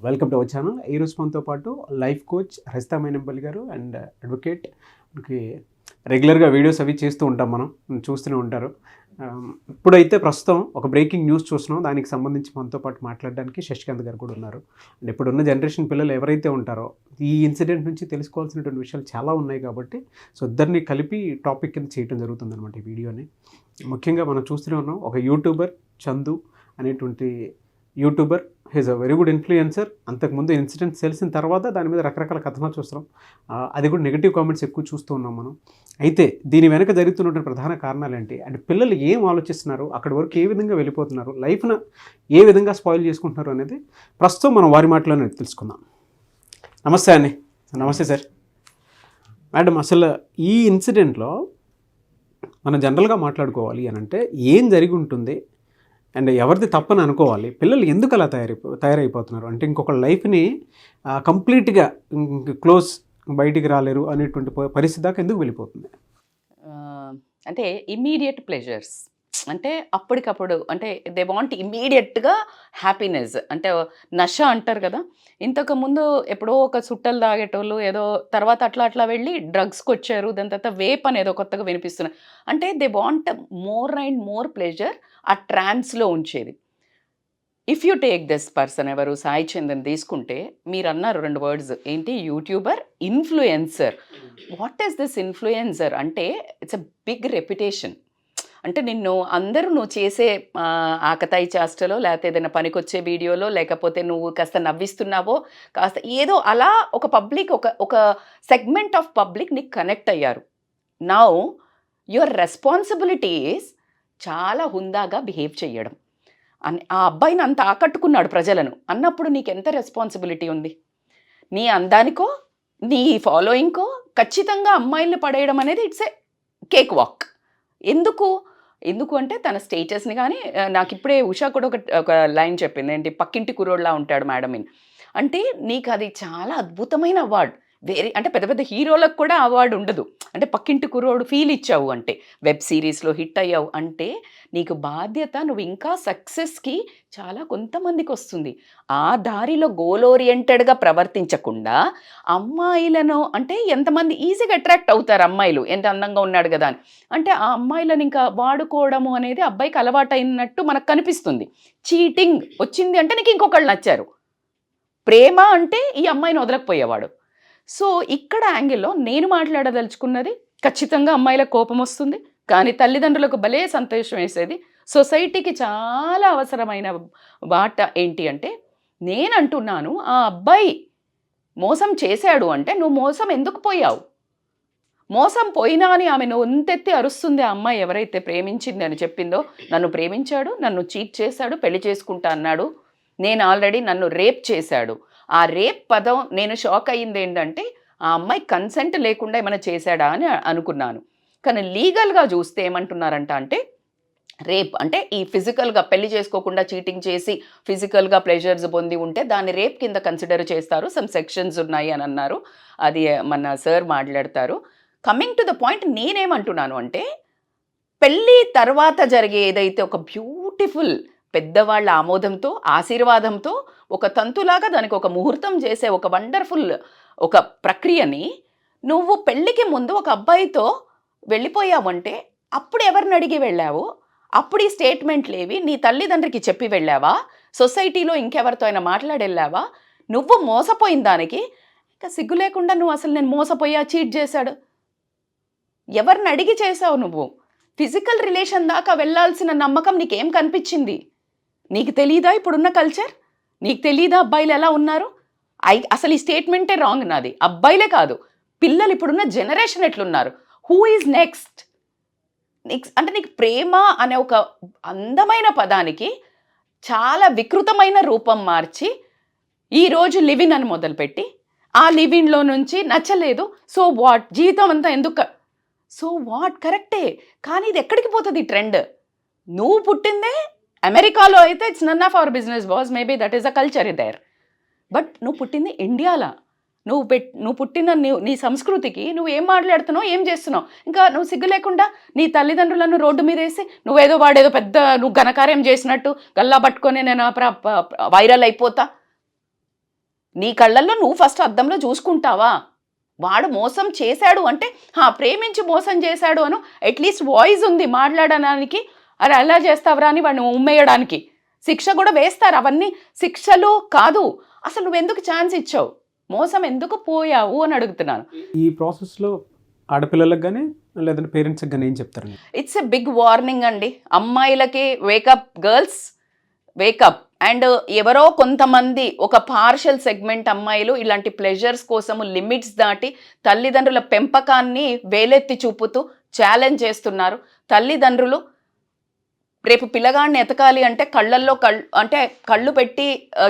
Welcome to our channel. ఈరోజు మనతో పాటు లైఫ్ కోచ్ రజితా మైనంపల్లి గారు అండ్ అడ్వకేట్. మనకి రెగ్యులర్గా వీడియోస్ అవి చేస్తూ ఉంటాం, మనం చూస్తూనే ఉంటారు. ఇప్పుడైతే ప్రస్తుతం ఒక బ్రేకింగ్ న్యూస్ చూస్తున్నాం, దానికి సంబంధించి మనతో పాటు మాట్లాడడానికి శశికాంత్ గారు కూడా ఉన్నారు. అండ్ ఇప్పుడున్న జనరేషన్ పిల్లలు ఎవరైతే ఉంటారో ఈ ఇన్సిడెంట్ నుంచి తెలుసుకోవాల్సినటువంటి విషయాలు చాలా ఉన్నాయి కాబట్టి ఇద్దరిని కలిపి టాపిక్ కింద చేయడం జరుగుతుంది అనమాట ఈ వీడియోని. ముఖ్యంగా మనం చూస్తూనే ఉన్నాం, ఒక యూట్యూబర్ చందు అనేటువంటి youtuber he's a very good influencer. అంతకుముందు ఇన్సిడెంట్స్ తెలిసిన తర్వాత దాని మీద రకరకాల కథనాలు చూస్తున్నాం, అది కూడా నెగిటివ్ కామెంట్స్ ఎక్కువ చూస్తూ ఉన్నాం మనం. అయితే దీని వెనక జరుగుతున్నటువంటి ప్రధాన కారణాలు ఏంటి, అండ్ పిల్లలు ఏం ఆలోచిస్తున్నారు, అక్కడి వరకు ఏ విధంగా వెళ్ళిపోతున్నారు, లైఫ్ను ఏ విధంగా స్పాయిల్ చేసుకుంటున్నారు అనేది ప్రస్తుతం మనం వారి మాటలోనే తెలుసుకుందాం. నమస్తే అండి. నమస్తే సార్. మేడం, అసలు ఈ ఇన్సిడెంట్లో మనం జనరల్గా మాట్లాడుకోవాలి అని అంటే ఏం జరిగి ఉంటుంది అండ్ ఎవరిది తప్పని అనుకోవాలి, పిల్లలు ఎందుకు అలా తయారైపోతున్నారు అంటే ఇంకొక లైఫ్ని కంప్లీట్గా క్లోజ్ బయటికి రాలేరు అనేటువంటి పరిస్థితి దాకా ఎందుకు వెళ్ళిపోతుంది? అంటే ఇమ్మీడియట్ ప్లెజర్స్, అంటే అప్పటికప్పుడు, అంటే దే వాంట్ ఇమ్మీడియట్గా హ్యాపీనెస్, అంటే నష అంటారు కదా. ఇంతకుముందు ఎప్పుడో ఒక సుట్టలు తాగేటోళ్ళు ఏదో తర్వాత అట్లా వెళ్ళి డ్రగ్స్కి వచ్చారు, దాని తర్వాత వేప్ అని ఏదో కొత్తగా వినిపిస్తున్నారు. అంటే they want more and more pleasure ఆ ట్రాన్స్లో ఉంచేది. If you take this person, ఎవరు సాయి చందన్ తీసుకుంటే, మీరు అన్నారు 2 వర్డ్స్ ఏంటి, youtuber, influencer. What is this influencer అంటే ఇట్స్ అ బిగ్ రెప్యుటేషన్. అంటే నిన్ను అందరూ నువ్వు చేసే ఆకతాయి చేష్టలో, లేకపోతే ఏదైనా పనికొచ్చే వీడియోలో, లేకపోతే నువ్వు కాస్త నవ్విస్తున్నావో, కాస్త ఏదో అలా ఒక పబ్లిక్, ఒక సెగ్మెంట్ ఆఫ్ పబ్లిక్ నీకు కనెక్ట్ అయ్యారు. నౌ యువర్ రెస్పాన్సిబిలిటీ ఈజ్ చాలా హుందాగా బిహేవ్ చేయడం. ఆ అబ్బాయిని అంత ఆకట్టుకున్నాడు ప్రజలను అన్నప్పుడు నీకు ఎంత రెస్పాన్సిబిలిటీ ఉంది? నీ అందానికో నీ ఫాలోయింగ్కో ఖచ్చితంగా అమ్మాయిల్ని పడేయడం అనేది ఇట్స్ ఏ కేక్ వాక్. ఎందుకు అంటే తన స్టేటస్ని. కానీ నాకు ఇప్పుడే ఉషా కూడా ఒక లైన్ చెప్పింది, ఏంటి, పక్కింటి కుర్రోడ్లా ఉంటాడు మేడం ఇన్. అంటే నీకు అది చాలా అద్భుతమైన అవార్డు. అంటే పెద్ద పెద్ద హీరోలకు కూడా అవార్డు ఉండదు. అంటే పక్కింటి కుర్రోడు ఫీల్ ఇచ్చావు అంటే, వెబ్ సిరీస్లో హిట్ అయ్యావు అంటే నీకు బాధ్యత, నువ్వు ఇంకా సక్సెస్కి చాలా కొంతమందికి వస్తుంది. ఆ దారిలో గోల్ ఓరియంటెడ్గా ప్రవర్తించకుండా అమ్మాయిలను, అంటే ఎంతమంది ఈజీగా అట్రాక్ట్ అవుతారు అమ్మాయిలు, ఎంత అందంగా ఉన్నాడు కదా అని. అంటే ఆ అమ్మాయిలను ఇంకా వాడుకోవడము అనేది అబ్బాయికి అలవాటు అయినట్టు మనకు కనిపిస్తుంది. చీటింగ్ వచ్చింది అంటే నీకు ఇంకొకళ్ళు నచ్చారు. ప్రేమ అంటే ఈ అమ్మాయిని వదలకపోయేవాడు. సో ఇక్కడ యాంగిల్లో నేను మాట్లాడదలుచుకున్నది, ఖచ్చితంగా అమ్మాయిలకు కోపం వస్తుంది, కానీ తల్లిదండ్రులకు భలే సంతోషం వేసేది. సొసైటీకి చాలా అవసరమైన వాట ఏంటి అంటే, నేను అంటున్నాను, ఆ అబ్బాయి మోసం చేశాడు అంటే నువ్వు మోసం ఎందుకు పోయావు? మోసం పోయినా అని ఆమె ఒంతెత్తి అరుస్తుంది. ఆ అమ్మాయి ఎవరైతే ప్రేమించింది అని చెప్పిందో, నన్ను ప్రేమించాడు, నన్ను చీట్ చేశాడు, పెళ్లి చేసుకుంటా అన్నాడు, నేను ఆల్రెడీ నన్ను రేప్ చేశాడు. ఆ రేప్ పదం నేను షాక్ అయ్యింది ఏంటంటే, ఆ అమ్మాయి కన్సెంట్ లేకుండా ఏమైనా చేశాడా అని అనుకున్నాను. కానీ లీగల్గా చూస్తే ఏమంటున్నారంట అంటే, రేప్ అంటే ఈ ఫిజికల్గా పెళ్లి చేసుకోకుండా చీటింగ్ చేసి ఫిజికల్గా ప్లెజర్స్ పొంది ఉంటే దాన్ని రేప్ కింద కన్సిడర్ చేస్తారు, సమ్ సెక్షన్స్ ఉన్నాయి అని అన్నారు. అది మన సార్ మాట్లాడతారు. కమింగ్ టు ద పాయింట్, నేనేమంటున్నాను అంటే, పెళ్ళి తర్వాత జరిగే ఏదైతే ఒక బ్యూటిఫుల్ పెద్దవాళ్ళ ఆమోదంతో, ఆశీర్వాదంతో, ఒక తంతులాగా దానికి ఒక ముహూర్తం చేసే ఒక వండర్ఫుల్ ఒక ప్రక్రియని నువ్వు పెళ్ళికి ముందు ఒక అబ్బాయితో వెళ్ళిపోయావంటే అప్పుడు ఎవరిని అడిగి వెళ్ళావు? అప్పుడు ఈ స్టేట్మెంట్లు ఏవి? నీ తల్లిదండ్రికి చెప్పి వెళ్ళావా? సొసైటీలో ఇంకెవరితో అయినా మాట్లాడెళ్ళావా? నువ్వు మోసపోయిన దానికి ఇంకా సిగ్గు లేకుండా నువ్వు అసలు నేను మోసపోయా, చీట్ చేశాడు, ఎవరిని అడిగి చేసావు? నువ్వు ఫిజికల్ రిలేషన్ దాకా వెళ్ళాల్సిన నమ్మకం నీకేం కనిపించింది? నీకు తెలీదా ఇప్పుడున్న కల్చర్? నీకు తెలీదా అబ్బాయిలు ఎలా ఉన్నారు? అసలు ఈ స్టేట్మెంటే రాంగ్ నాది. అబ్బాయిలే కాదు, పిల్లలు ఇప్పుడున్న జనరేషన్ ఎట్లున్నారు? Who is next? అంటే నీకు ప్రేమ అనే ఒక అందమైన పదానికి చాలా వికృతమైన రూపం మార్చి ఈరోజు లివిన్ అని మొదలుపెట్టి, ఆ లివిన్లో నుంచి నచ్చలేదు, సో వాట్, జీవితం అంతా ఎందుకు, సో వాట్, కరెక్టే. కానీ ఇది ఎక్కడికి పోతుంది ట్రెండ్? నువ్వు పుట్టిందే అమెరికాలో అయితే it's none of our business boss, maybe that is a culture there. But నువ్వు పుట్టింది ఇండియాలో, నువ్వు పుట్టిన నీ సంస్కృతికి నువ్వు ఏం మాట్లాడుతున్నావు, ఏం చేస్తున్నావు? ఇంకా నువ్వు సిగ్గు లేకుండా నీ తల్లిదండ్రులను రోడ్డు మీద వేసి నువ్వేదో వాడేదో పెద్ద నువ్వు ఘనకార్యం చేసినట్టు గల్లా పట్టుకొని నేను వైరల్ అయిపోతా. నీ కళ్ళల్లో నువ్వు ఫస్ట్ అద్దంలో చూసుకుంటావా? వాడు మోసం చేశాడు అంటే ప్రేమించి మోసం చేశాడు అను అట్లీస్ట్ వాయిస్ ఉంది మాట్లాడడానికి. అరే అలా చేస్తావరా అని వాడిని ఉమ్మేయడానికి శిక్ష కూడా వేస్తారు. అవన్నీ శిక్షలు కాదు. అసలు నువ్వెందుకు ఛాన్స్ ఇచ్చావు, మోసం ఎందుకు పోయావు అని అడుగుతున్నాను. ఈ ప్రాసెస్లో ఆడపిల్లలకు కానీ లేదంటే పేరెంట్స్కి కానీ ఏం చెప్తారు? ఇట్స్ ఎ బిగ్ వార్నింగ్ అండి. అమ్మాయిలకి వేకప్ గర్ల్స్, వేకప్. అండ్ ఎవరో కొంతమంది ఒక పార్షల్ సెగ్మెంట్ అమ్మాయిలు ఇలాంటి ప్లెజర్స్ కోసము లిమిట్స్ దాటి తల్లిదండ్రుల పెంపకాన్ని వేలెత్తి చూపుతూ ఛాలెంజ్ చేస్తున్నారు. తల్లిదండ్రులు రేపు పిల్లగాడిని ఎతకాలి అంటే కళ్ళల్లో కళ్ళు పెట్టి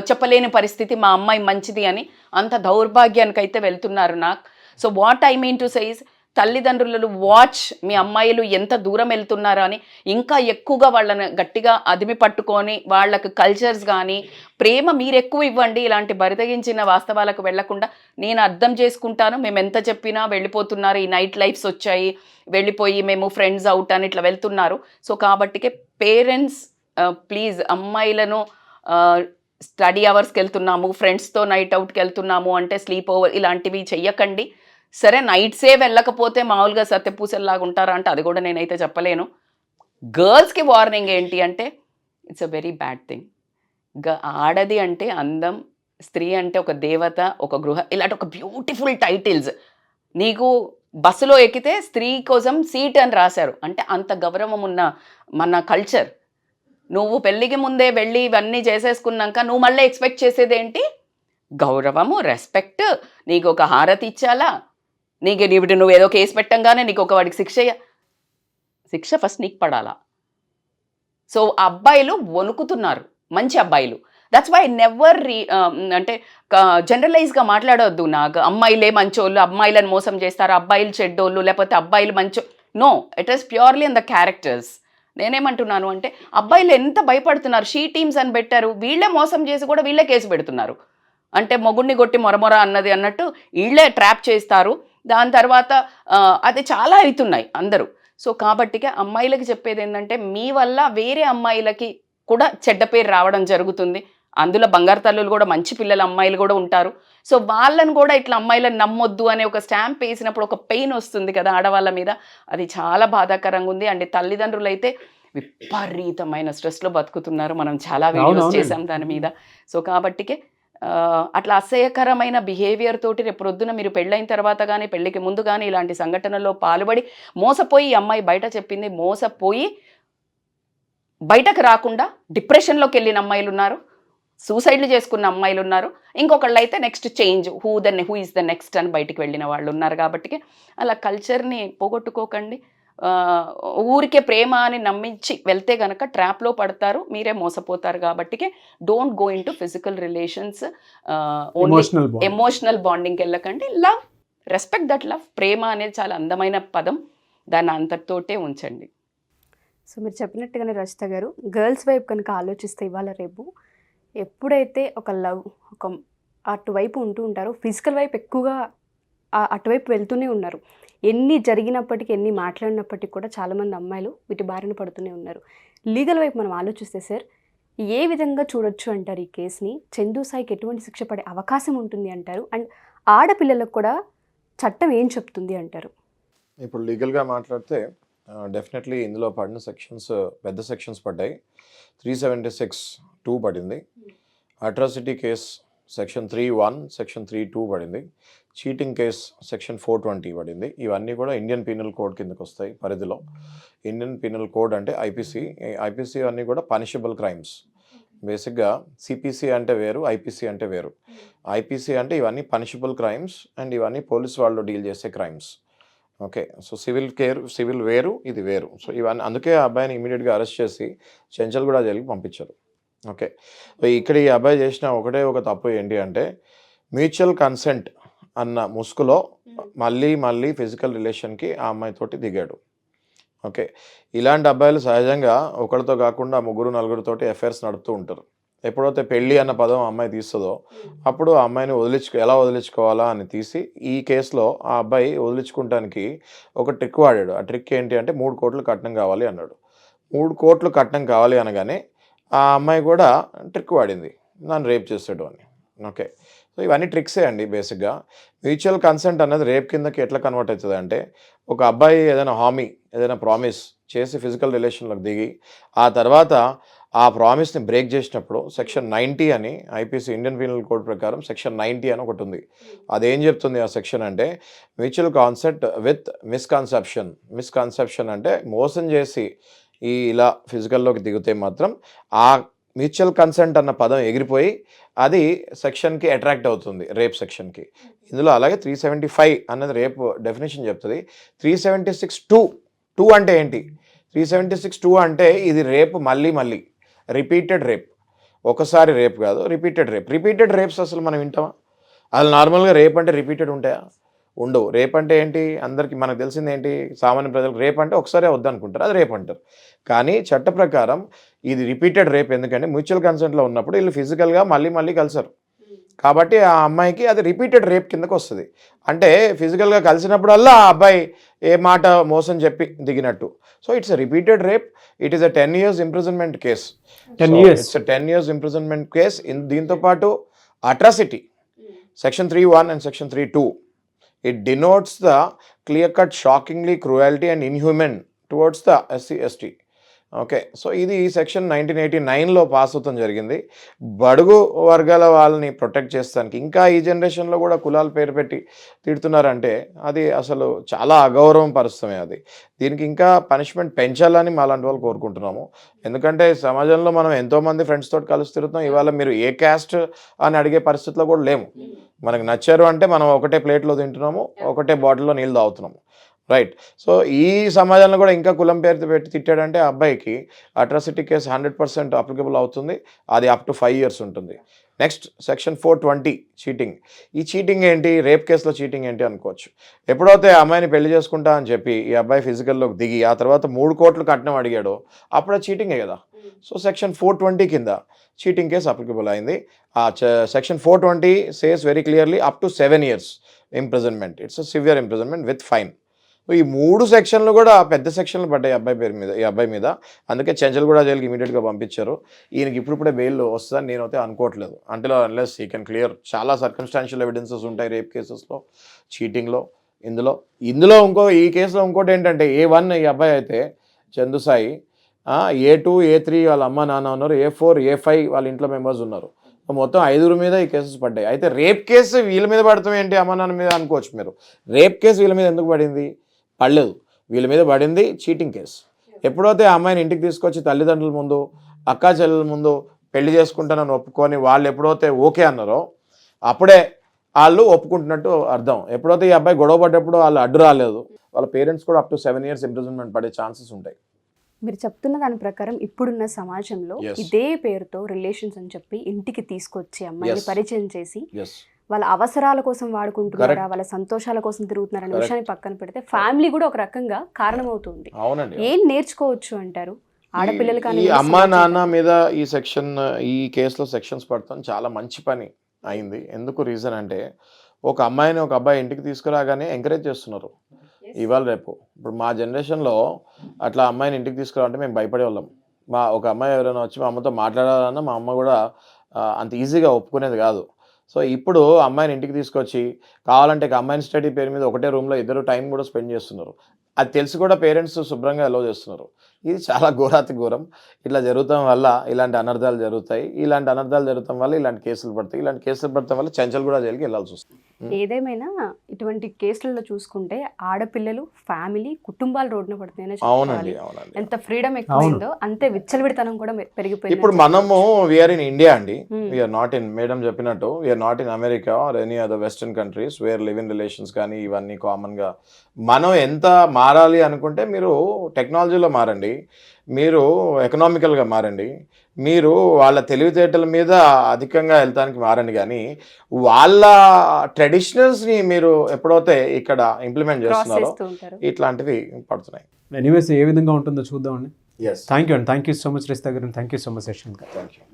చెప్పలేని పరిస్థితి మా అమ్మాయి మంచిది అని అంత దౌర్భాగ్యానికైతే వెళ్తున్నారు నాకు. So what I mean to say is తల్లిదండ్రులు వాచ్ మీ అమ్మాయిలు ఎంత దూరం వెళ్తున్నారో అని ఇంకా ఎక్కువగా వాళ్ళని గట్టిగా అదిమి పట్టుకొని వాళ్ళకు కల్చర్స్ కానీ ప్రేమ మీరు ఎక్కువ ఇవ్వండి. ఇలాంటి బరితగించిన వాస్తవాలకు వెళ్లకుండా నేను అర్థం చేసుకుంటాను, మేము ఎంత చెప్పినా వెళ్ళిపోతున్నారు, ఈ నైట్ లైఫ్స్ వచ్చాయి, వెళ్ళిపోయి మేము ఫ్రెండ్స్ అవుట్ అని ఇట్లా వెళ్తున్నారు. సో కాబట్టికే పేరెంట్స్ ప్లీజ్ అమ్మాయిలను స్టడీ అవర్స్కి వెళ్తున్నాము, ఫ్రెండ్స్తో నైట్ అవుట్కి వెళ్తున్నాము అంటే స్లీప్ ఓవర్ ఇలాంటివి చెయ్యకండి. సరే నైట్సే వెళ్ళకపోతే మామూలుగా సత్యపూసల్లాగా ఉంటారా అంటే అది కూడా నేనైతే చెప్పలేను. గర్ల్స్కి వార్నింగ్ ఏంటి అంటే it's a very bad thing. ఆడది అంటే అందం, స్త్రీ అంటే ఒక దేవత, ఒక గృహ, ఇలాంటి ఒక బ్యూటిఫుల్ టైటిల్స్. నీకు బస్సులో ఎక్కితే స్త్రీ కోసం సీట్ అని రాశారు అంటే అంత గౌరవం ఉన్న మన కల్చర్. నువ్వు పెళ్ళికి ముందే వెళ్ళి ఇవన్నీ చేసేసుకున్నాక నువ్వు మళ్ళీ ఎక్స్పెక్ట్ చేసేది ఏంటి? గౌరవము, రెస్పెక్ట్. నీకు ఒక హారతి ఇచ్చాలా, నువ్వు ఏదో కేసు పెట్టంగానే నీకు ఒక వాడికి శిక్ష ఫస్ట్ నీకు పడాలా. సో అబ్బాయిలు వణుకుతున్నారు, మంచి అబ్బాయిలు. దట్స్ వై నెవర్ అంటే జనరలైజ్గా మాట్లాడవద్దు. నాకు అమ్మాయిలే మంచోళ్ళు, అమ్మాయిలను మోసం చేస్తారు, అబ్బాయిలు చెడ్డోళ్ళు, లేకపోతే అబ్బాయిలు no, it is purely in the characters. నేనేమంటున్నాను అంటే అబ్బాయిలు ఎంత భయపడుతున్నారు. షీ టీమ్స్ అని పెట్టారు, వీళ్ళే మోసం చేసి కూడా వీళ్ళే కేసు పెడుతున్నారు. అంటే మొగుడిని కొట్టి మొరమొర అన్నట్టు వీళ్ళే ట్రాప్ చేస్తారు. దాని తర్వాత అది చాలా అవుతున్నాయి అందరూ. సో కాబట్టిగా అమ్మాయిలకి చెప్పేది ఏంటంటే మీ వల్ల వేరే అమ్మాయిలకి కూడా చెడ్డ పేరు రావడం జరుగుతుంది. అందులో బంగారు తల్లులు కూడా మంచి పిల్లల అమ్మాయిలు కూడా ఉంటారు. సో వాళ్ళని కూడా ఇట్లా అమ్మాయిలను నమ్మొద్దు అనే ఒక స్టాంప్ వేసినప్పుడు ఒక పెయిన్ వస్తుంది కదా ఆడవాళ్ళ మీద. అది చాలా బాధాకరంగా ఉంది. అండ్ తల్లిదండ్రులు అయితే విపరీతమైన స్ట్రెస్లో బతుకుతున్నారు. మనం చాలా వీడియోస్ చేసాం దాని మీద. సో కాబట్టికే అట్లా అసహ్యకరమైన బిహేవియర్ తోటి రేపు ప్రొద్దున మీరు పెళ్ళైన తర్వాత కానీ పెళ్ళికి ముందు కానీ ఇలాంటి సంఘటనల్లో పాల్పడి మోసపోయి అమ్మాయి బయట చెప్పింది మోసపోయి బయటకు రాకుండా డిప్రెషన్లోకి వెళ్ళిన అమ్మాయిలు ఉన్నారు, సూసైడ్లు చేసుకున్న అమ్మాయిలు ఉన్నారు, ఇంకొకళ్ళు అయితే next change who is the next అని బయటికి వెళ్ళిన వాళ్ళు ఉన్నారు. కాబట్టి అలా కల్చర్ని పోగొట్టుకోకండి. ఊరికే ప్రేమ అని నమ్మించి వెళ్తే గనక ట్రాప్లో పడతారు, మీరే మోసపోతారు. కాబట్టి don't go in to physical relations, emotional బాండింగ్కి వెళ్ళకండి. Love, respect that love. ప్రేమ అనేది చాలా అందమైన పదం, దాన్ని అంతటితోటే ఉంచండి. సో మీరు చెప్పినట్టుగానే రచిత గారు, గర్ల్స్ వైపు కనుక ఆలోచిస్తే ఇవాళ రేపు ఎప్పుడైతే ఒక లవ్ ఒక అటువైపు ఉంటూ ఉంటారో ఫిజికల్ వైపు ఎక్కువగా అటువైపు వెళ్తూనే ఉన్నారు. ఎన్ని జరిగినప్పటికీ ఎన్ని మాట్లాడినప్పటికీ కూడా చాలామంది అమ్మాయిలు వీటి బారిన పడుతూనే ఉన్నారు. లీగల్ వైపు మనం ఆలోచిస్తే సార్ ఏ విధంగా చూడొచ్చు అంటారు ఈ కేసుని? చందు సాయికి ఎటువంటి శిక్ష పడే అవకాశం ఉంటుంది అంటారు? అండ్ ఆడపిల్లలకు కూడా చట్టం ఏం చెప్తుంది అంటారు? ఇప్పుడు లీగల్గా మాట్లాడితే డెఫినెట్లీ ఇందులో పడిన సెక్షన్స్ పెద్ద సెక్షన్స్ పడ్డాయి. 376(2) పడింది. అట్రాసిటీ కేస్ సెక్షన్ 3(1), సెక్షన్ 3(2) పడింది. చీటింగ్ కేస్ సెక్షన్ 420 పడింది. ఇవన్నీ కూడా ఇండియన్ పీనల్ కోడ్ కిందకి వస్తాయి పరిధిలో. ఇండియన్ పీనల్ కోడ్ అంటే ఐపీసీ అన్నీ కూడా పనిషబుల్ క్రైమ్స్. బేసిక్గా సిపిసి అంటే వేరు, ఐపీసీ అంటే వేరు. ఐపీసీ అంటే ఇవన్నీ పనిషబుల్ క్రైమ్స్ అండ్ ఇవన్నీ పోలీస్ వాళ్ళు డీల్ చేసే క్రైమ్స్. ఓకే, సో సివిల్ వేరు, ఇది వేరు. సో ఇవన్నీ అందుకే ఆ అబ్బాయిని ఇమీడియట్గా అరెస్ట్ చేసి చెంచల్గూడ జైలుకి పంపించారు. ఓకే, ఇక్కడ ఈ అబ్బాయి చేసిన ఒక తప్పు ఏంటి అంటే మ్యూచువల్ కన్సెంట్ అన్న ముసుగులో మళ్ళీ ఫిజికల్ రిలేషన్కి ఆ అమ్మాయితోటి దిగాడు. ఓకే, ఇలాంటి అబ్బాయిలు సహజంగా ఒకరితో కాకుండా 3-4తోటి అఫైర్స్ నడుపుతూ ఉంటారు. ఎప్పుడైతే పెళ్ళి అన్న పదం అమ్మాయి తీస్తుందో అప్పుడు ఆ అమ్మాయిని ఎలా వదిలించుకోవాలా అని తీసి ఈ కేసులో ఆ అబ్బాయి వదిలించుకోవడానికి ఒక ట్రిక్ వాడాడు. ఆ ట్రిక్ ఏంటి అంటే 3 కోట్లు కట్నం కావాలి అన్నాడు. 3 కోట్లు కట్నం కావాలి అనగానే ఆ అమ్మాయి కూడా ట్రిక్ వాడింది, నన్ను రేప్ చేస్తాడు అని. ఓకే, సో ఇవన్నీ ట్రిక్సే అండి బేసిక్గా. మ్యూచువల్ కన్సెంట్ అన్నది రేప్ కిందకి ఎట్లా కన్వర్ట్ అవుతుంది అంటే, ఒక అబ్బాయి ఏదైనా హామీ, ఏదైనా ప్రామిస్ చేసి ఫిజికల్ రిలేషన్లోకి దిగి ఆ తర్వాత ఆ ప్రామిస్ని బ్రేక్ చేసినప్పుడు సెక్షన్ 90 అని ఐపీసీ ఇండియన్ పీనల్ కోడ్ ప్రకారం సెక్షన్ 90 అని ఒకటి ఉంది. అదేం చెప్తుంది ఆ సెక్షన్ అంటే, మ్యూచువల్ కాన్సెప్ట్ విత్ మిస్కన్సెప్షన్ అంటే మోసం చేసి ఇలా ఫిజికల్లోకి దిగితే మాత్రం ఆ మ్యూచువల్ కన్సెంట్ అన్న పదం ఎగిరిపోయి అది సెక్షన్కి అట్రాక్ట్ అవుతుంది, రేప్ సెక్షన్కి. ఇందులో అలాగే 375 అన్నది రేప్ డెఫినేషన్ చెప్తుంది. 376(2) అంటే ఏంటి? 376(2) అంటే ఇది రేప్ మళ్ళీ రిపీటెడ్ రేప్. ఒకసారి రేప్ కాదు, రిపీటెడ్ రేప్స్ అసలు మనం వింటామా? అసలు నార్మల్గా రేప్ అంటే రిపీటెడ్ ఉంటాయా? ఉండవు. రేప్ అంటే ఏంటి? అందరికీ మనకు తెలిసింది ఏంటి? సామాన్య ప్రజలకు రేప్ అంటే ఒకసారే వద్దనుకుంటారు, అది రేప్ అంటారు. కానీ చట్ట ప్రకారం ఇది రిపీటెడ్ రేప్. ఎందుకంటే మ్యూచువల్ కన్సెంట్లో ఉన్నప్పుడు వీళ్ళు ఫిజికల్గా మళ్ళీ కలిసారు కాబట్టి ఆ అమ్మాయికి అది రిపీటెడ్ రేప్ కిందకు వస్తుంది. అంటే ఫిజికల్గా కలిసినప్పుడల్లా ఆ అబ్బాయి ఏ మాట మోసం చెప్పి దిగినట్టు. So it's a repeated rape. It is a 10 years imprisonment case. 10 years. It's a 10 years imprisonment case. దీంతో పాటు atrocity section 3(1) and section 3(2). It denotes the clear-cut, shockingly cruelty and inhuman towards the SC/ST. Okay, so ఇది section 1989లో pass అవుతాం జరిగింది. బడుగు వర్గాల వాళ్ళని protect చేస్తానికి. ఇంకా ఈ జనరేషన్లో కూడా కులాల పేరు పెట్టి తిడుతున్నారంటే అది అసలు చాలా అగౌరవం పరుస్తమే అది. దీనికి ఇంకా పనిష్మెంట్ పెంచాలని మా లాంటి వాళ్ళు కోరుకుంటున్నాము. ఎందుకంటే సమాజంలో మనం ఎంతోమంది ఫ్రెండ్స్ తోటి కలిసి తిరుగుతున్నాం. ఇవాళ మీరు ఏ క్యాస్ట్ అని అడిగే పరిస్థితిలో కూడా లేము. మనకు నచ్చారు అంటే మనం ఒకటే ప్లేట్లో తింటున్నాము, ఒకటే బాటిల్లో నీళ్ళు తాగుతున్నాము, రైట్? సో ఈ సమాజంలో కూడా ఇంకా కులం పేరు పెట్టి తిట్టాడంటే ఆ అబ్బాయికి అట్రాసిటీ కేసు 100% అప్లికబుల్ అవుతుంది. అది అప్ టు 5 years ఉంటుంది. Next section 420 cheating. ఈ చీటింగ్ ఏంటి? రేప్ కేసులో చీటింగ్ ఏంటి అనుకోవచ్చు. ఎప్పుడైతే అమ్మాయిని పెళ్లి చేసుకుంటా అని చెప్పి ఈ అబ్బాయి ఫిజికల్లోకి దిగి ఆ తర్వాత 3 కోట్లు కట్నం అడిగాడో అప్పుడు అది చీటింగే కదా. సో సెక్షన్ 420 కింద చీటింగ్ కేసు అప్లికబుల్ అయింది. ఆ section 420 says very clearly up to 7 years imprisonment. It's severe imprisonment with fine. ఈ 3 సెక్షన్లు కూడా పెద్ద సెక్షన్లు పడ్డాయి ఈ అబ్బాయి మీద. అందుకే చెంచల్గూడ జైలుకి ఇమీడియట్గా పంపించారు. ఈయనకి ఇప్పుడే బెయిల్ వస్తుందని నేనైతే అనుకోవట్లేదు. Unless he can clear. చాలా సర్కమ్స్టాన్షియల్ ఎవిడెన్సెస్ ఉంటాయి రేప్ కేసెస్లో, చీటింగ్లో. ఇందులో ఈ కేసులో ఇంకోటి ఏంటంటే A1 ఈ అబ్బాయి అయితే చందుసాయి, A2, A3 వాళ్ళ అమ్మ నాన్న ఉన్నారు, A4, A5 వాళ్ళ ఇంట్లో మెంబర్స్ ఉన్నారు. మొత్తం 5 మీద ఈ కేసెస్ పడ్డాయి. అయితే రేప్ కేసు వీళ్ళ మీద పడతాం ఏంటి అమ్మ నాన్న మీద అనుకోవచ్చు మీరు. రేప్ కేసు వీళ్ళ మీద ఎందుకు పడింది? పడలేదు. వీళ్ళ మీద పడింది చీటింగ్ కేసు. ఎప్పుడైతే ఆ అమ్మాయిని ఇంటికి తీసుకొచ్చి తల్లిదండ్రుల ముందు, అక్కా చెల్లెల ముందు పెళ్లి చేసుకుంటానని ఒప్పుకొని వాళ్ళు ఎప్పుడైతే ఓకే అన్నారో అప్పుడే వాళ్ళు ఒప్పుకుంటున్నట్టు అర్థం. ఎప్పుడైతే ఈ అబ్బాయి గొడవ పడ్డప్పుడు వాళ్ళు అడ్డు రాలేదు, వాళ్ళ పేరెంట్స్ కూడా అప్ టు 7 years ఇంప్రిజన్మెంట్ పడే ఛాన్సెస్ ఉంటాయి. మీరు చెప్తున్న దాని ప్రకారం ఇప్పుడున్న సమాజంలో ఇదే పేరుతో రిలేషన్స్ అని చెప్పి ఇంటికి తీసుకొచ్చి అమ్మాయిని పరిచయం చేసి వాళ్ళ అవసరాల కోసం వాడుకుంటున్నారా, వాళ్ళ సంతోషాల కోసం తిరుగుతున్నారనే విషయాన్ని పక్కన పెడితే ఫ్యామిలీ కూడా ఒక రకంగా కారణమవుతుంది. ఏం నేర్చుకోవచ్చు అంటారు ఆడపిల్లలు? కానీ అమ్మా నాన్న మీద ఈ కేసులో సెక్షన్స్ పడతాం చాలా మంచి పని అయింది. ఎందుకు రీజన్ అంటే, ఒక అమ్మాయిని ఒక అబ్బాయి ఇంటికి తీసుకురాగానే ఎంకరేజ్ చేస్తున్నారు ఇవాళ రేపు. ఇప్పుడు మా జనరేషన్లో అట్లా అమ్మాయిని ఇంటికి తీసుకురావాలంటే మేము భయపడేవాళ్ళం. ఒక అమ్మాయి ఎవరైనా వచ్చి మా అమ్మతో మాట్లాడాలన్నా మా అమ్మ కూడా అంత ఈజీగా ఒప్పుకునేది కాదు. సో ఇప్పుడు అమ్మాయిని ఇంటికి తీసుకొచ్చి కావాలంటే అమ్మాయిని స్టడీ పేరు మీద ఒకటే రూమ్లో ఇద్దరు టైం కూడా స్పెండ్ చేస్తున్నారు. అది తెలిసి కూడా పేరెంట్స్ శుభ్రంగా అలౌ చేస్తున్నారు. ఇది చాలా ఘోరాతి ఘోరం. ఇట్లా జరుగుతాం వల్ల ఇలాంటి అనర్థాలు జరుగుతాయి. ఇలాంటి అనర్థాలు జరుగుతాం వల్ల ఇలాంటి కేసులు పడతాయి. ఇలాంటి కేసులు పడతాం వల్ల చెంచల్గూడ జైలుకి వెళ్ళాల్సి వస్తుంది. ఏదేమైనా ఇటువంటి కేసులలో చూసుకుంటే ఆడపిల్లలు, ఫ్యామిలీ, కుటుంబాలు రోడ్డున పడుతున్నాయి. అవునండి. ఎంత ఫ్రీడమ్ ఎక్కువైందో అంతే విచ్చలవిడితనం కూడా పెరిగిపోయింది. ఇప్పుడు మనము వీఆర్ ఇన్ ఇండియా అండి. వీఆర్ నాట్ ఇన్, మేడం చెప్పినట్టు we are not in America or any other western countries where live in relations కానీ ఇవన్నీ కామన్గా. మనం ఎంత మారాలి అనుకుంటే మీరు టెక్నాలజీలో మారండి, మీరు ఎకనామికల్గా మారండి, మీరు వాళ్ళ తెలివితేటల మీద అధికంగా వెళ్తానికి మారండి. కానీ వాళ్ళ ట్రెడిషనల్స్ని మీరు ఎప్పుడైతే ఇక్కడ ఇంప్లిమెంట్ చేస్తున్నారో ఇట్లాంటివి పడుతున్నాయి. ఎనీవేస్ ఏ విధంగా ఉంటుందో చూద్దామండి. Thank you so much Rista గారు. Thank you so much Yashwant గారు. Thank you.